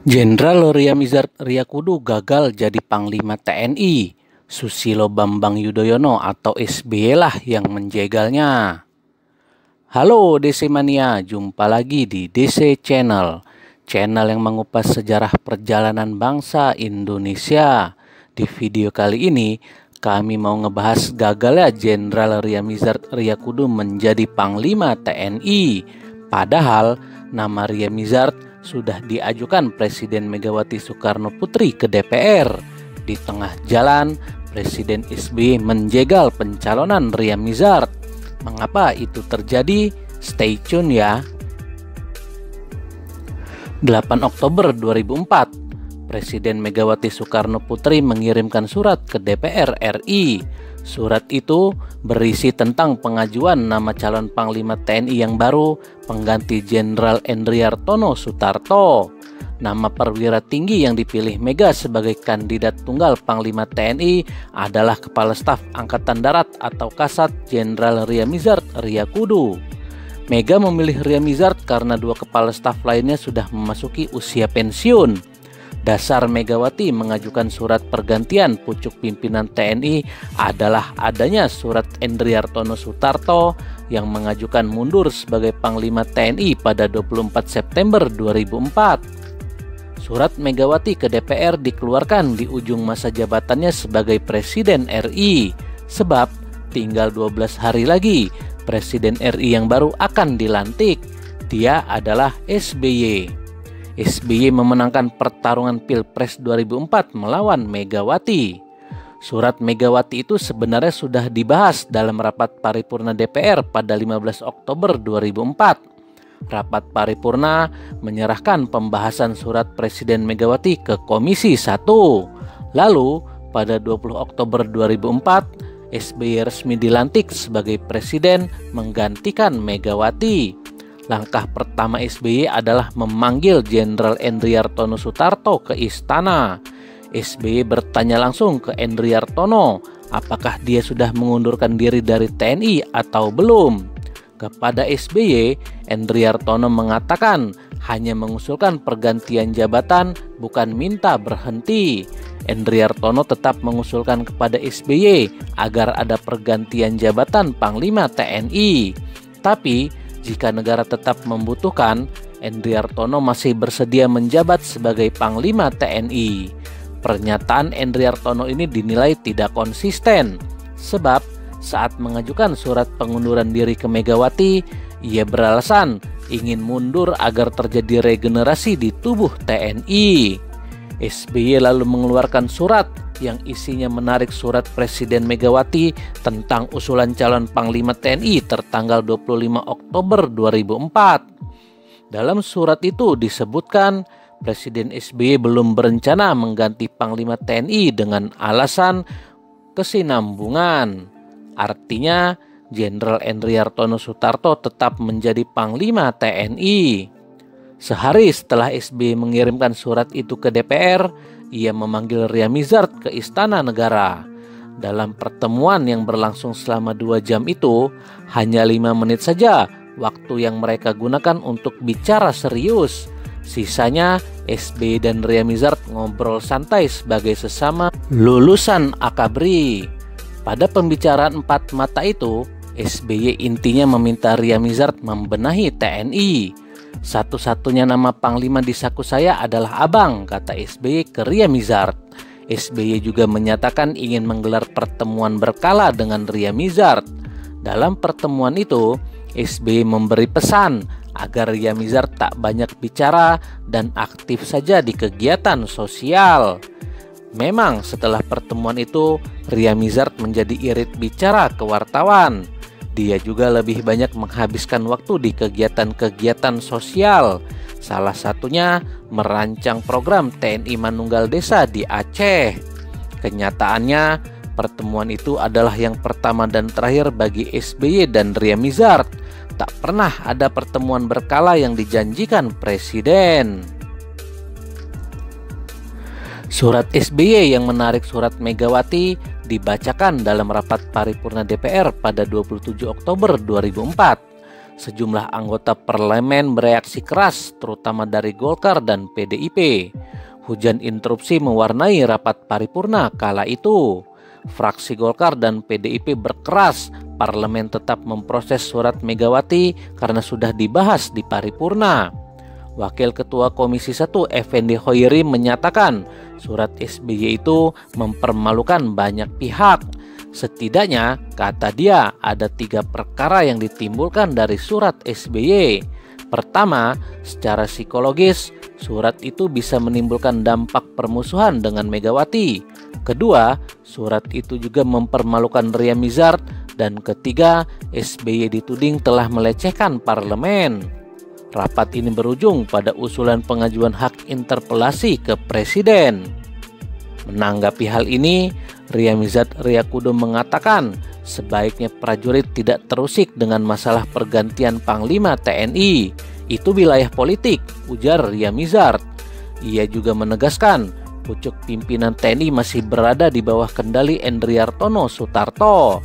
Jenderal Riamizard Riyakudu gagal jadi Panglima TNI. Susilo Bambang Yudhoyono atau SBY lah yang menjegalnya. Halo DC Mania, jumpa lagi di DC Channel. Channel yang mengupas sejarah perjalanan bangsa Indonesia. Di video kali ini, kami mau ngebahas gagalnya Jenderal Riamizard Riyakudu menjadi Panglima TNI. Padahal nama Riamizard sudah diajukan Presiden Megawati Soekarno Putri ke DPR. Di tengah jalan, Presiden SBY menjegal pencalonan Riamizard. Mengapa itu terjadi? Stay tune ya. 8 Oktober 2004, Presiden Megawati Soekarno Putri mengirimkan surat ke DPR RI. Surat itu berisi tentang pengajuan nama calon Panglima TNI yang baru, pengganti Jenderal Endriartono Sutarto. Nama perwira tinggi yang dipilih Mega sebagai kandidat tunggal Panglima TNI adalah Kepala Staf Angkatan Darat atau Kasat Jenderal Riamizard Riyakudu. Mega memilih Riamizard karena dua kepala staf lainnya sudah memasuki usia pensiun. Dasar Megawati mengajukan surat pergantian pucuk pimpinan TNI adalah adanya surat Endriartono Sutarto yang mengajukan mundur sebagai Panglima TNI pada 24 September 2004. Surat Megawati ke DPR dikeluarkan di ujung masa jabatannya sebagai Presiden RI, sebab tinggal 12 hari lagi Presiden RI yang baru akan dilantik. Dia adalah SBY. SBY memenangkan pertarungan Pilpres 2004 melawan Megawati. Surat Megawati itu sebenarnya sudah dibahas dalam rapat paripurna DPR pada 15 Oktober 2004. Rapat paripurna menyerahkan pembahasan surat Presiden Megawati ke Komisi 1. Lalu pada 20 Oktober 2004, SBY resmi dilantik sebagai presiden menggantikan Megawati. Langkah pertama SBY adalah memanggil Jenderal Endriartono Sutarto ke istana. SBY bertanya langsung ke Endriartono apakah dia sudah mengundurkan diri dari TNI atau belum. Kepada SBY, Endriartono mengatakan hanya mengusulkan pergantian jabatan, bukan minta berhenti. Endriartono tetap mengusulkan kepada SBY agar ada pergantian jabatan Panglima TNI. Tapi jika negara tetap membutuhkan, Endriartono masih bersedia menjabat sebagai Panglima TNI. Pernyataan Endriartono ini dinilai tidak konsisten, sebab saat mengajukan surat pengunduran diri ke Megawati, ia beralasan ingin mundur agar terjadi regenerasi di tubuh TNI. SBY lalu mengeluarkan surat yang isinya menarik surat Presiden Megawati tentang usulan calon Panglima TNI tertanggal 25 Oktober 2004. Dalam surat itu disebutkan Presiden SBY belum berencana mengganti Panglima TNI dengan alasan kesinambungan. Artinya Jenderal Endriartono Sutarto tetap menjadi Panglima TNI. Sehari setelah SBY mengirimkan surat itu ke DPR, ia memanggil Riamizard ke Istana Negara. Dalam pertemuan yang berlangsung selama 2 jam itu, hanya 5 menit saja waktu yang mereka gunakan untuk bicara serius. Sisanya SBY dan Riamizard ngobrol santai sebagai sesama lulusan Akabri. Pada pembicaraan 4 mata itu, SBY intinya meminta Riamizard membenahi TNI. Satu-satunya nama Panglima di saku saya adalah Abang, kata SBY ke Riamizard. SBY juga menyatakan ingin menggelar pertemuan berkala dengan Riamizard. Dalam pertemuan itu, SBY memberi pesan agar Riamizard tak banyak bicara dan aktif saja di kegiatan sosial. Memang setelah pertemuan itu, Riamizard menjadi irit bicara ke wartawan. Dia juga lebih banyak menghabiskan waktu di kegiatan-kegiatan sosial. Salah satunya merancang program TNI Manunggal Desa di Aceh. Kenyataannya, pertemuan itu adalah yang pertama dan terakhir bagi SBY dan Riamizard. Tak pernah ada pertemuan berkala yang dijanjikan Presiden. Surat SBY yang menarik surat Megawati dibacakan dalam rapat paripurna DPR pada 27 Oktober 2004. sejumlah anggota parlemen bereaksi keras, terutama dari Golkar dan PDIP. Hujan interupsi mewarnai rapat paripurna kala itu. Fraksi Golkar dan PDIP berkeras parlemen tetap memproses surat Megawati karena sudah dibahas di paripurna. Wakil Ketua Komisi 1 Effendi Hoiri menyatakan surat SBY itu mempermalukan banyak pihak. Setidaknya, kata dia, ada 3 perkara yang ditimbulkan dari surat SBY. Pertama, secara psikologis, surat itu bisa menimbulkan dampak permusuhan dengan Megawati. Kedua, surat itu juga mempermalukan Ria Mizard. Dan ketiga, SBY dituding telah melecehkan parlemen. Rapat ini berujung pada usulan pengajuan hak interpelasi ke Presiden. Menanggapi hal ini, Ria Mizard Riyakudu mengatakan sebaiknya prajurit tidak terusik dengan masalah pergantian Panglima TNI. Itu wilayah politik, ujar Ria Mizard. Ia juga menegaskan pucuk pimpinan TNI masih berada di bawah kendali Endriartono Sutarto.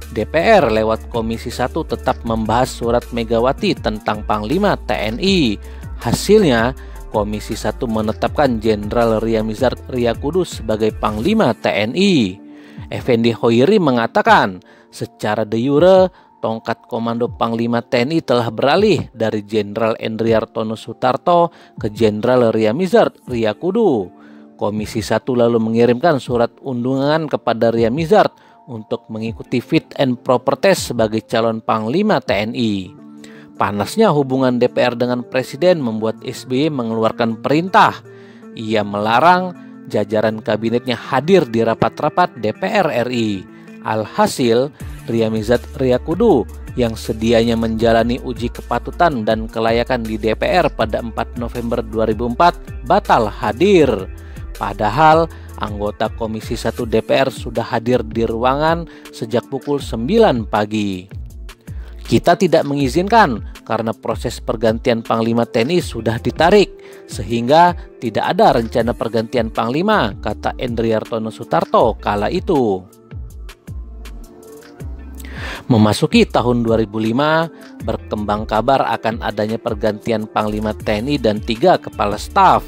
DPR lewat Komisi 1 tetap membahas surat Megawati tentang Panglima TNI. Hasilnya, Komisi 1 menetapkan Jenderal Ria Mizard Riyakudu sebagai Panglima TNI. Effendi Hoiri mengatakan, secara de jure, tongkat komando Panglima TNI telah beralih dari Jenderal Endriartono Sutarto ke Jenderal Ria Mizard Riyakudu. Komisi 1 lalu mengirimkan surat undangan kepada Ria Mizard untuk mengikuti fit and proper test sebagai calon Panglima TNI. Panasnya hubungan DPR dengan Presiden membuat SBY mengeluarkan perintah. Ia melarang jajaran kabinetnya hadir di rapat-rapat DPR RI. Alhasil, Ria Mizard Riyakudu yang sedianya menjalani uji kepatutan dan kelayakan di DPR pada 4 November 2004 batal hadir. Padahal anggota Komisi 1 DPR sudah hadir di ruangan sejak pukul 9 pagi. Kita tidak mengizinkan karena proses pergantian Panglima TNI sudah ditarik, sehingga tidak ada rencana pergantian Panglima, kata Endriartono Sutarto kala itu. Memasuki tahun 2005, berkembang kabar akan adanya pergantian Panglima TNI dan 3 kepala staf.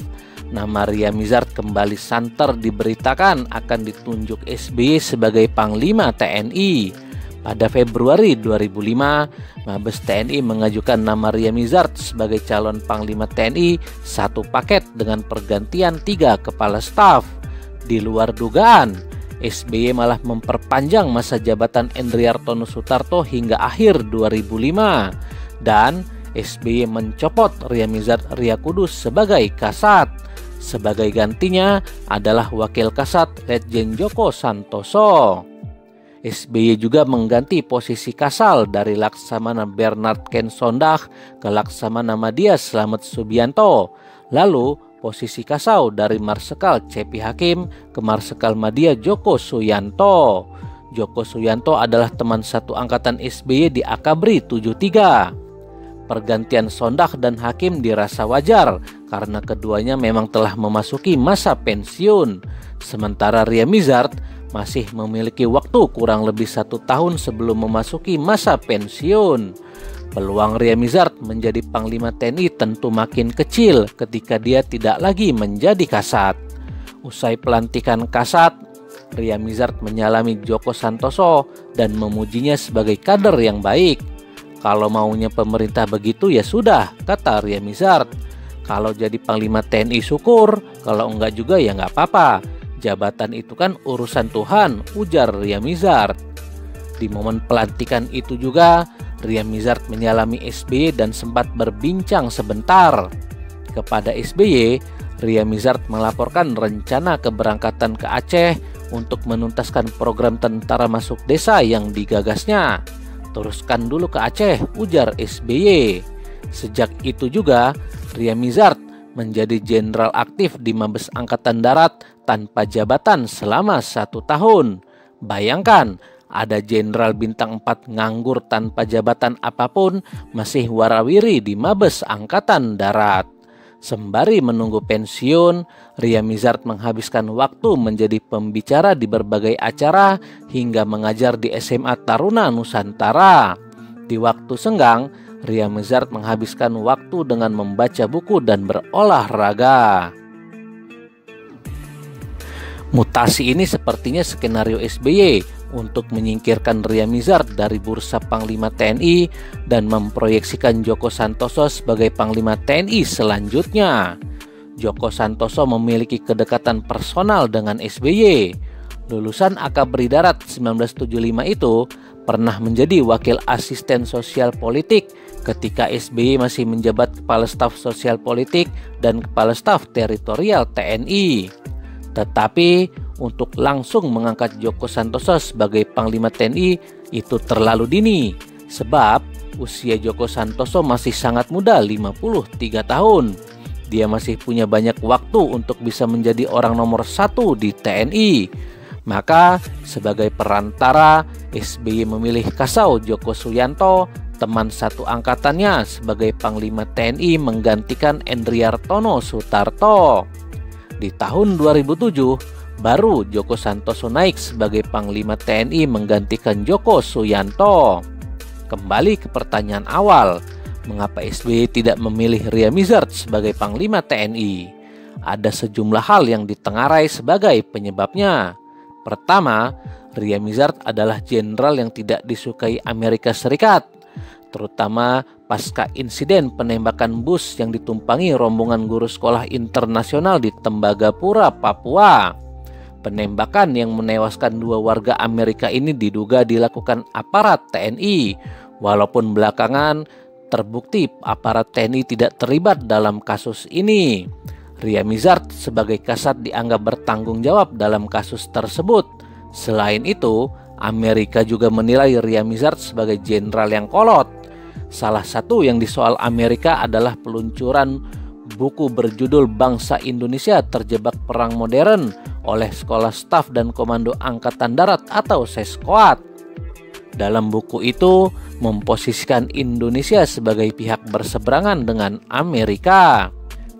Nama Ria Mizard kembali santer diberitakan akan ditunjuk SBY sebagai Panglima TNI. Pada Februari 2005, Mabes TNI mengajukan nama Ria Mizard sebagai calon Panglima TNI satu paket dengan pergantian 3 kepala staf. Di luar dugaan, SBY malah memperpanjang masa jabatan Endriartono Sutarto hingga akhir 2005 dan SBY mencopot Ria Mizard Riyakudu sebagai Kasat. Sebagai gantinya adalah Wakil Kasat Letjen Joko Santoso. SBY juga mengganti posisi Kasal dari Laksamana Bernard Ken Sondag ke Laksamana Madya Slamet Subianto. Lalu posisi Kasau dari Marsekal Cepi Hakim ke Marsekal Madya Joko Suyanto. Joko Suyanto adalah teman satu angkatan SBY di Akabri 73. Pergantian Sondag dan Hakim dirasa wajar karena keduanya memang telah memasuki masa pensiun. Sementara Ria Mizard masih memiliki waktu kurang lebih 1 tahun sebelum memasuki masa pensiun. Peluang Ria Mizard menjadi Panglima TNI tentu makin kecil ketika dia tidak lagi menjadi Kasat. Usai pelantikan Kasat, Ria Mizard menyalami Joko Santoso dan memujinya sebagai kader yang baik. Kalau maunya pemerintah begitu ya sudah, kata Ria Mizard. Kalau jadi Panglima TNI syukur, kalau enggak juga ya enggak apa-apa. Jabatan itu kan urusan Tuhan, ujar Ria Mizard. Di momen pelantikan itu juga, Ria Mizard menyalami SBY dan sempat berbincang sebentar. Kepada SBY, Ria Mizard melaporkan rencana keberangkatan ke Aceh untuk menuntaskan program tentara masuk desa yang digagasnya. Teruskan dulu ke Aceh, ujar SBY. Sejak itu juga, Ria Mizard menjadi jenderal aktif di Mabes Angkatan Darat tanpa jabatan selama 1 tahun. Bayangkan, ada jenderal bintang 4 nganggur tanpa jabatan apapun masih warawiri di Mabes Angkatan Darat. Sembari menunggu pensiun, Ria Mizard menghabiskan waktu menjadi pembicara di berbagai acara hingga mengajar di SMA Taruna Nusantara. Di waktu senggang, Ria Mizard menghabiskan waktu dengan membaca buku dan berolahraga. Mutasi ini sepertinya skenario SBY untuk menyingkirkan Ria Mizard dari bursa Panglima TNI dan memproyeksikan Joko Santoso sebagai Panglima TNI selanjutnya. Joko Santoso memiliki kedekatan personal dengan SBY. Lulusan Akabri Darat 1975 itu pernah menjadi wakil asisten sosial politik ketika SBY masih menjabat Kepala Staf Sosial Politik dan Kepala Staf Teritorial TNI. Tetapi untuk langsung mengangkat Joko Santoso sebagai Panglima TNI itu terlalu dini, sebab usia Joko Santoso masih sangat muda, 53 tahun. Dia masih punya banyak waktu untuk bisa menjadi orang nomor 1 di TNI. Maka sebagai perantara, SBY memilih Kasau Djoko Suyanto, teman satu angkatannya, sebagai Panglima TNI menggantikan Endriartono Sutarto. Di tahun 2007, baru Joko Santoso naik sebagai Panglima TNI menggantikan Djoko Suyanto. Kembali ke pertanyaan awal, mengapa SBY tidak memilih Ria Mizard sebagai Panglima TNI? Ada sejumlah hal yang ditengarai sebagai penyebabnya. Pertama, Ria Mizard adalah jenderal yang tidak disukai Amerika Serikat, terutama pasca insiden penembakan bus yang ditumpangi rombongan guru sekolah internasional di Tembagapura, Papua. Penembakan yang menewaskan 2 warga Amerika ini diduga dilakukan aparat TNI, walaupun belakangan terbukti aparat TNI tidak terlibat dalam kasus ini. Ria Mizard sebagai Kasat dianggap bertanggung jawab dalam kasus tersebut. Selain itu, Amerika juga menilai Ria Mizard sebagai jenderal yang kolot. Salah satu yang disoal Amerika adalah peluncuran buku berjudul Bangsa Indonesia Terjebak Perang Modern oleh Sekolah Staf dan Komando Angkatan Darat atau Seskoat. Dalam buku itu memposisikan Indonesia sebagai pihak berseberangan dengan Amerika.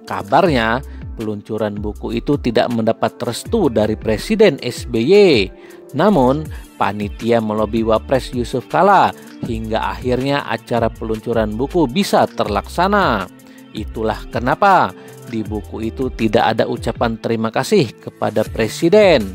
Kabarnya peluncuran buku itu tidak mendapat restu dari Presiden SBY. Namun panitia melobi Wapres Yusuf Kala hingga akhirnya acara peluncuran buku bisa terlaksana. Itulah kenapa di buku itu tidak ada ucapan terima kasih kepada Presiden.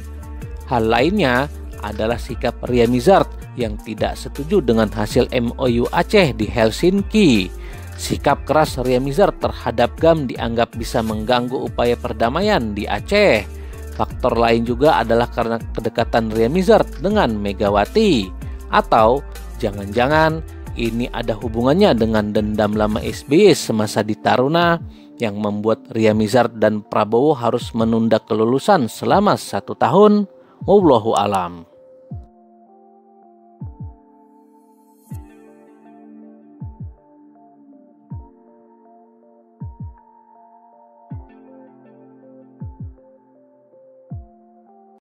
Hal lainnya adalah sikap Ria Mizard yang tidak setuju dengan hasil MOU Aceh di Helsinki. Sikap keras Ria Mizard terhadap GAM dianggap bisa mengganggu upaya perdamaian di Aceh. Faktor lain juga adalah karena kedekatan Ria Mizard dengan Megawati. Atau jangan-jangan ini ada hubungannya dengan dendam lama SBY semasa di Taruna yang membuat Ria Mizard dan Prabowo harus menunda kelulusan selama 1 tahun. Wallahu alam.